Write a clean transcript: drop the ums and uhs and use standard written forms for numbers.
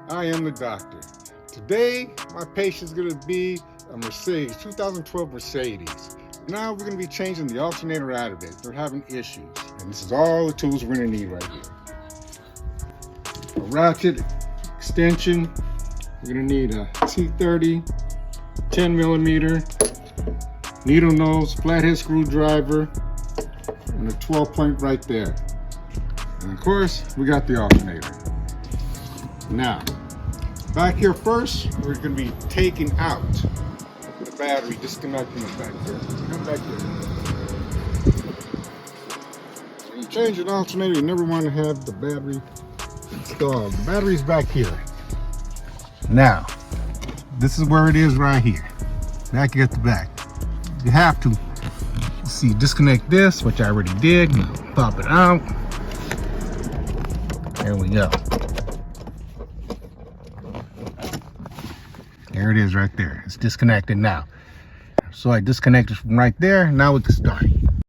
I am the doctor. Today, my patient is going to be a Mercedes, 2012 Mercedes. Now we're going to be changing the alternator out of it. They're having issues. And this is all the tools we're going to need right here. A ratchet extension. We're going to need a T30, 10 millimeter, needle nose, flathead screwdriver, and a 12 point right there. And of course, we got the alternator. Now, back here first, we're going to be taking out the battery, disconnecting it back here. Come back here. When you change an alternator, you never want to have the battery installed. The battery's back here. Now, this is where it is right here. Back at the back. You have to see, disconnect this, which I already did. Pop it out. There we go. There it is right there. It's disconnected now. So I disconnected from right there. Now we can start.